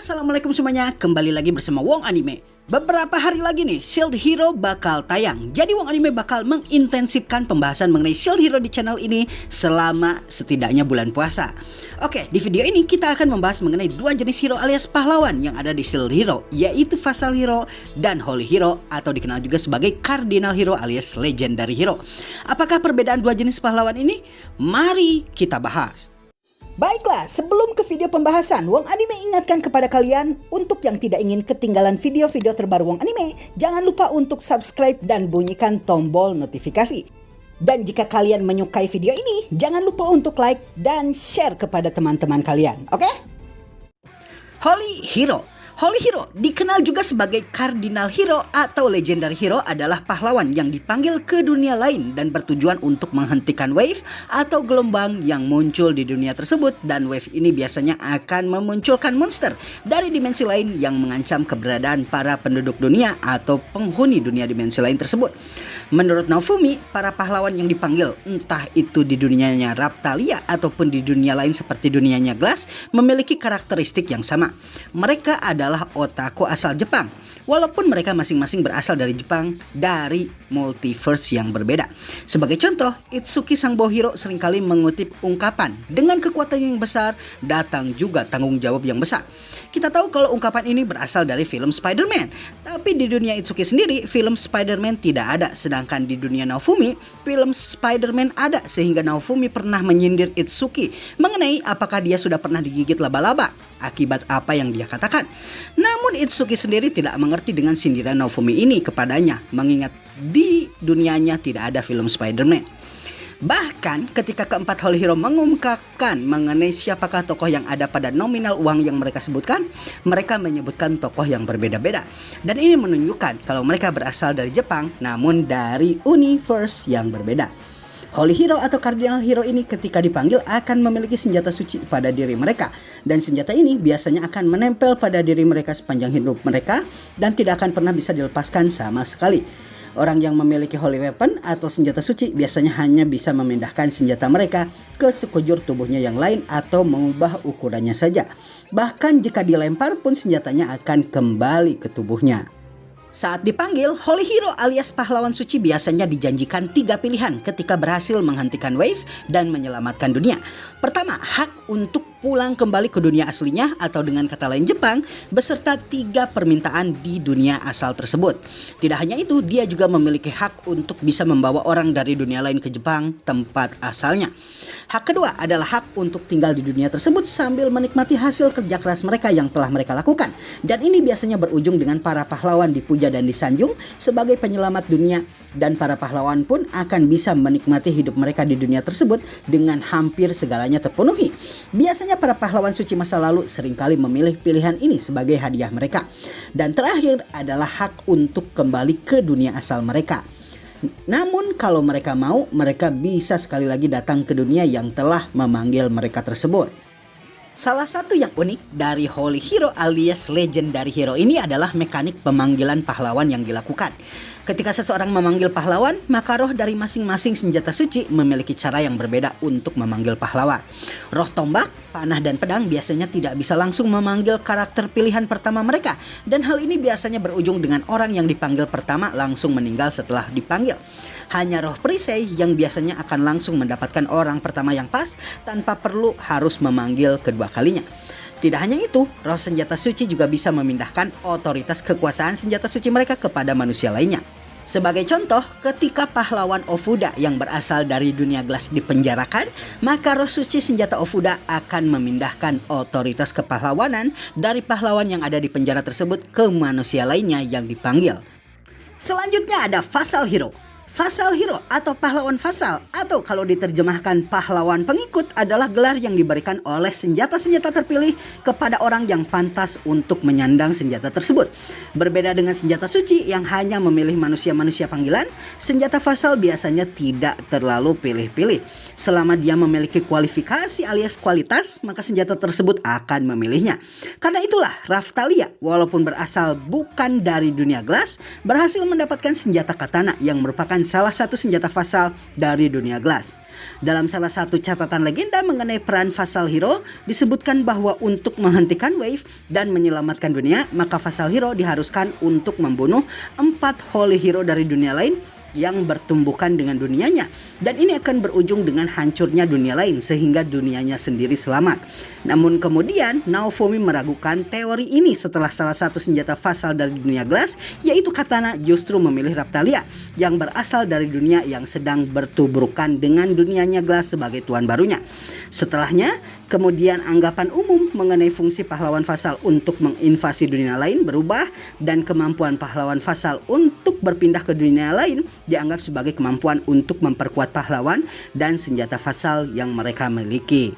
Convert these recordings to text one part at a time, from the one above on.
Assalamualaikum semuanya, kembali lagi bersama Wong Anime. Beberapa hari lagi nih, Shield Hero bakal tayang. Jadi Wong Anime bakal mengintensifkan pembahasan mengenai Shield Hero di channel ini selama setidaknya bulan puasa. Oke, di video ini kita akan membahas mengenai dua jenis hero alias pahlawan yang ada di Shield Hero, yaitu Vassal Hero dan Holy Hero, atau dikenal juga sebagai Cardinal Hero alias Legendary Hero. Apakah perbedaan dua jenis pahlawan ini? Mari kita bahas. Baiklah, sebelum ke video pembahasan, Wong Anime ingatkan kepada kalian untuk yang tidak ingin ketinggalan video-video terbaru Wong Anime, jangan lupa untuk subscribe dan bunyikan tombol notifikasi. Dan jika kalian menyukai video ini, jangan lupa untuk like dan share kepada teman-teman kalian, oke? Holy Hero. Holy Hero, dikenal juga sebagai Cardinal Hero atau Legendary Hero, adalah pahlawan yang dipanggil ke dunia lain dan bertujuan untuk menghentikan wave atau gelombang yang muncul di dunia tersebut. Dan wave ini biasanya akan memunculkan monster dari dimensi lain yang mengancam keberadaan para penduduk dunia atau penghuni dunia dimensi lain tersebut. Menurut Naofumi, para pahlawan yang dipanggil, entah itu di dunianya Raptalia ataupun di dunia lain seperti dunianya Glass, memiliki karakteristik yang sama. Mereka adalah otaku asal Jepang, walaupun mereka masing-masing berasal dari Jepang dari multiverse yang berbeda. Sebagai contoh, Itsuki sang Bohiro seringkali mengutip ungkapan, dengan kekuatan yang besar datang juga tanggung jawab yang besar. Kita tahu kalau ungkapan ini berasal dari film Spider-Man, tapi di dunia Itsuki sendiri film Spider-Man tidak ada, sedangkan di dunia Naofumi film Spider-Man ada, sehingga Naofumi pernah menyindir Itsuki mengenai apakah dia sudah pernah digigit laba-laba akibat apa yang dia katakan. Namun Itsuki sendiri tidak mengerti dengan sindiran Naofumi ini kepadanya, mengingat di dunianya tidak ada film Spider-Man. Bahkan ketika keempat Holy Hero mengungkapkan mengenai siapakah tokoh yang ada pada nominal uang yang mereka sebutkan, mereka menyebutkan tokoh yang berbeda-beda. Dan ini menunjukkan kalau mereka berasal dari Jepang namun dari universe yang berbeda. Holy Hero atau Cardinal Hero ini ketika dipanggil akan memiliki senjata suci pada diri mereka. Dan senjata ini biasanya akan menempel pada diri mereka sepanjang hidup mereka dan tidak akan pernah bisa dilepaskan sama sekali. Orang yang memiliki holy weapon atau senjata suci biasanya hanya bisa memindahkan senjata mereka ke sekujur tubuhnya yang lain atau mengubah ukurannya saja. Bahkan jika dilempar pun senjatanya akan kembali ke tubuhnya. Saat dipanggil, Holy Hero alias pahlawan suci biasanya dijanjikan 3 pilihan ketika berhasil menghentikan wave dan menyelamatkan dunia. Pertama, hak untuk pulang kembali ke dunia aslinya atau dengan kata lain Jepang, beserta 3 permintaan di dunia asal tersebut. Tidak hanya itu, dia juga memiliki hak untuk bisa membawa orang dari dunia lain ke Jepang, tempat asalnya. Hak kedua adalah hak untuk tinggal di dunia tersebut sambil menikmati hasil kerja keras mereka yang telah mereka lakukan. Dan ini biasanya berujung dengan para pahlawan dipuja dan disanjung sebagai penyelamat dunia, dan para pahlawan pun akan bisa menikmati hidup mereka di dunia tersebut dengan hampir segalanya terpenuhi. Biasanya para pahlawan suci masa lalu seringkali memilih pilihan ini sebagai hadiah mereka. Dan terakhir adalah hak untuk kembali ke dunia asal mereka. Namun kalau mereka mau, mereka bisa sekali lagi datang ke dunia yang telah memanggil mereka tersebut. Salah satu yang unik dari Holy Hero alias Legendary Hero ini adalah mekanik pemanggilan pahlawan yang dilakukan. Ketika seseorang memanggil pahlawan, maka roh dari masing-masing senjata suci memiliki cara yang berbeda untuk memanggil pahlawan. Roh tombak, panah, dan pedang biasanya tidak bisa langsung memanggil karakter pilihan pertama mereka. Dan hal ini biasanya berujung dengan orang yang dipanggil pertama langsung meninggal setelah dipanggil. Hanya roh perisai yang biasanya akan langsung mendapatkan orang pertama yang pas tanpa perlu harus memanggil kedua kalinya. Tidak hanya itu, roh senjata suci juga bisa memindahkan otoritas kekuasaan senjata suci mereka kepada manusia lainnya. Sebagai contoh, ketika pahlawan Ofuda yang berasal dari dunia Glass dipenjarakan, maka roh suci senjata Ofuda akan memindahkan otoritas kepahlawanan dari pahlawan yang ada di penjara tersebut ke manusia lainnya yang dipanggil. Selanjutnya ada Vassal Hero. Vassal Hero atau pahlawan vassal, atau kalau diterjemahkan pahlawan pengikut, adalah gelar yang diberikan oleh senjata-senjata terpilih kepada orang yang pantas untuk menyandang senjata tersebut. Berbeda dengan senjata suci yang hanya memilih manusia-manusia panggilan, senjata vassal biasanya tidak terlalu pilih-pilih. Selama dia memiliki kualifikasi alias kualitas, maka senjata tersebut akan memilihnya. Karena itulah Raphtalia, walaupun berasal bukan dari dunia Glass, berhasil mendapatkan senjata katana yang merupakan salah satu senjata Vassal dari dunia Glass. Dalam salah satu catatan legenda mengenai peran Vassal Hero, disebutkan bahwa untuk menghentikan wave dan menyelamatkan dunia, maka Vassal Hero diharuskan untuk membunuh 4 Holy Hero dari dunia lain yang bertumbukan dengan dunianya, dan ini akan berujung dengan hancurnya dunia lain sehingga dunianya sendiri selamat. Namun kemudian Naofumi meragukan teori ini setelah salah satu senjata Vassal dari dunia Glass, yaitu katana, justru memilih Raphtalia yang berasal dari dunia yang sedang bertubrukan dengan dunianya Glass sebagai tuan barunya. Setelahnya, kemudian anggapan umum mengenai fungsi pahlawan Vassal untuk menginvasi dunia lain berubah, dan kemampuan pahlawan Vassal untuk berpindah ke dunia lain dianggap sebagai kemampuan untuk memperkuat pahlawan dan senjata Vassal yang mereka miliki.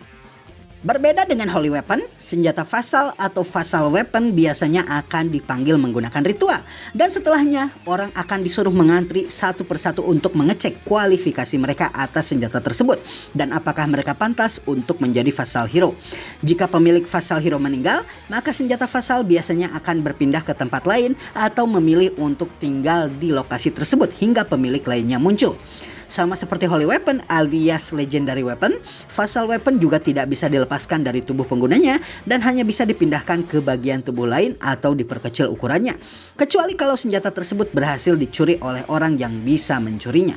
Berbeda dengan Holy Weapon, senjata Vassal atau Vassal Weapon biasanya akan dipanggil menggunakan ritual, dan setelahnya orang akan disuruh mengantri satu persatu untuk mengecek kualifikasi mereka atas senjata tersebut dan apakah mereka pantas untuk menjadi Vassal Hero. Jika pemilik Vassal Hero meninggal, maka senjata Vassal biasanya akan berpindah ke tempat lain atau memilih untuk tinggal di lokasi tersebut hingga pemilik lainnya muncul. Sama seperti Holy Weapon alias Legendary Weapon, Vassal Weapon juga tidak bisa dilepaskan dari tubuh penggunanya dan hanya bisa dipindahkan ke bagian tubuh lain atau diperkecil ukurannya, kecuali kalau senjata tersebut berhasil dicuri oleh orang yang bisa mencurinya.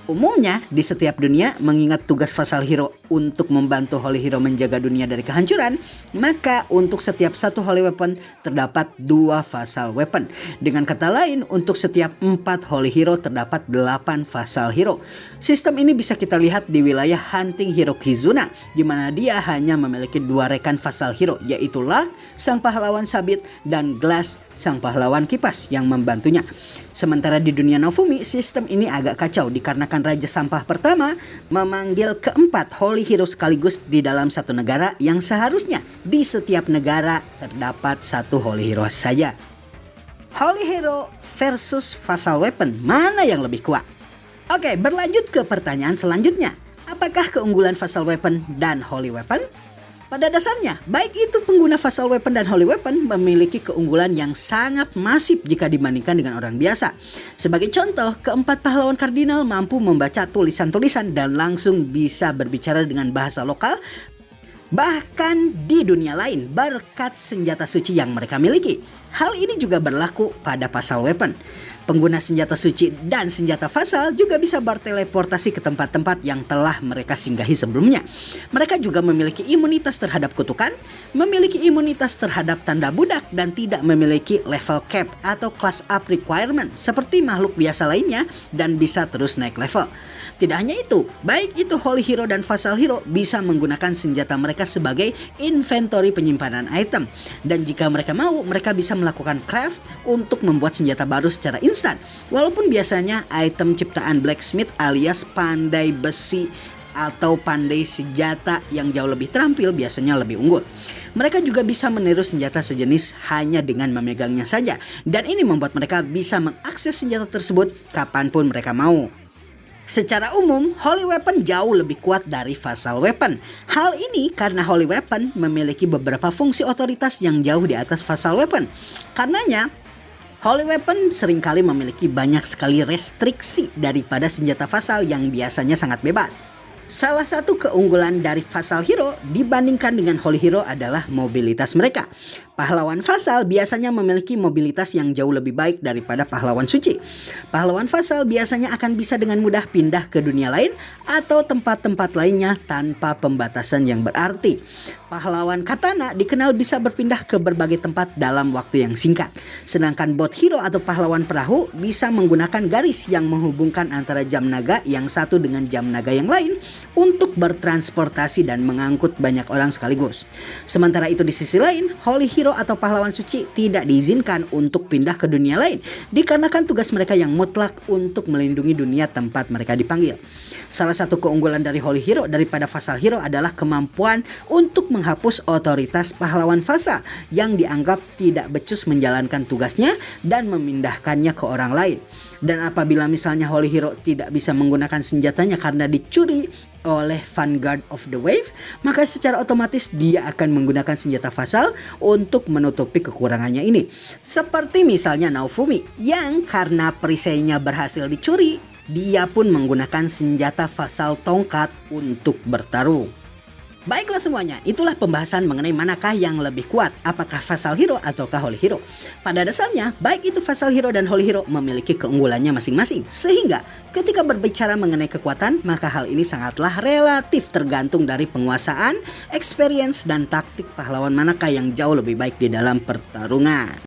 Umumnya di setiap dunia, mengingat tugas Vassal Hero untuk membantu Holy Hero menjaga dunia dari kehancuran, maka untuk setiap satu Holy Weapon terdapat 2 Vassal Weapon. Dengan kata lain, untuk setiap 4 Holy Hero terdapat 8 Vassal Hero. Sistem ini bisa kita lihat di wilayah Hunting Hero Kizuna, di mana dia hanya memiliki 2 rekan Vassal Hero, yaitu La, sang pahlawan sabit, dan Glass, sang pahlawan kipas yang membantunya. Sementara di dunia Naofumi, sistem ini agak kacau dikarenakan Raja Sampah pertama memanggil keempat Holy Hero sekaligus di dalam satu negara yang seharusnya di setiap negara terdapat 1 Holy Hero saja. Holy Hero versus Vassal Weapon, mana yang lebih kuat? Oke, berlanjut ke pertanyaan selanjutnya. Apakah keunggulan Vassal Weapon dan Holy Weapon? Pada dasarnya, baik itu pengguna Vassal Weapon dan Holy Weapon memiliki keunggulan yang sangat masif jika dibandingkan dengan orang biasa. Sebagai contoh, keempat pahlawan kardinal mampu membaca tulisan-tulisan dan langsung bisa berbicara dengan bahasa lokal, bahkan di dunia lain berkat senjata suci yang mereka miliki. Hal ini juga berlaku pada Vassal Weapon. Pengguna senjata suci dan senjata Vassal juga bisa berteleportasi ke tempat-tempat yang telah mereka singgahi sebelumnya. Mereka juga memiliki imunitas terhadap kutukan, memiliki imunitas terhadap tanda budak, dan tidak memiliki level cap atau class up requirement seperti makhluk biasa lainnya, dan bisa terus naik level. Tidak hanya itu, baik itu Holy Hero dan Vassal Hero bisa menggunakan senjata mereka sebagai inventory penyimpanan item. Dan jika mereka mau, mereka bisa melakukan craft untuk membuat senjata baru secara instan. Walaupun biasanya item ciptaan blacksmith alias pandai besi atau pandai senjata yang jauh lebih terampil biasanya lebih unggul. Mereka juga bisa meniru senjata sejenis hanya dengan memegangnya saja. Dan ini membuat mereka bisa mengakses senjata tersebut kapanpun mereka mau. Secara umum, Holy Weapon jauh lebih kuat dari Vassal Weapon. Hal ini karena Holy Weapon memiliki beberapa fungsi otoritas yang jauh di atas Vassal Weapon. Karenanya, Holy Weapon seringkali memiliki banyak sekali restriksi daripada senjata Vassal yang biasanya sangat bebas. Salah satu keunggulan dari Vassal Hero dibandingkan dengan Holy Hero adalah mobilitas mereka. Pahlawan Vassal biasanya memiliki mobilitas yang jauh lebih baik daripada pahlawan suci. Pahlawan Vassal biasanya akan bisa dengan mudah pindah ke dunia lain atau tempat-tempat lainnya tanpa pembatasan yang berarti. Pahlawan katana dikenal bisa berpindah ke berbagai tempat dalam waktu yang singkat. Sedangkan bot hero atau pahlawan perahu bisa menggunakan garis yang menghubungkan antara jam naga yang satu dengan jam naga yang lain untuk bertransportasi dan mengangkut banyak orang sekaligus. Sementara itu di sisi lain, Holy Hero atau pahlawan suci tidak diizinkan untuk pindah ke dunia lain dikarenakan tugas mereka yang mutlak untuk melindungi dunia tempat mereka dipanggil. Salah satu keunggulan dari Holy Hero daripada Vassal Hero adalah kemampuan untuk menghapus otoritas pahlawan Fasa yang dianggap tidak becus menjalankan tugasnya dan memindahkannya ke orang lain. Dan apabila misalnya Holy Hero tidak bisa menggunakan senjatanya karena dicuri oleh Vanguard of the Wave, maka secara otomatis dia akan menggunakan senjata Vassal untuk menutupi kekurangannya ini. Seperti misalnya Naofumi yang karena perisainya berhasil dicuri, dia pun menggunakan senjata Vassal tongkat untuk bertarung. Baiklah semuanya, itulah pembahasan mengenai manakah yang lebih kuat, apakah Vassal Hero ataukah Holy Hero. Pada dasarnya, baik itu Vassal Hero dan Holy Hero memiliki keunggulannya masing-masing. Sehingga ketika berbicara mengenai kekuatan, maka hal ini sangatlah relatif tergantung dari penguasaan, experience, dan taktik pahlawan manakah yang jauh lebih baik di dalam pertarungan.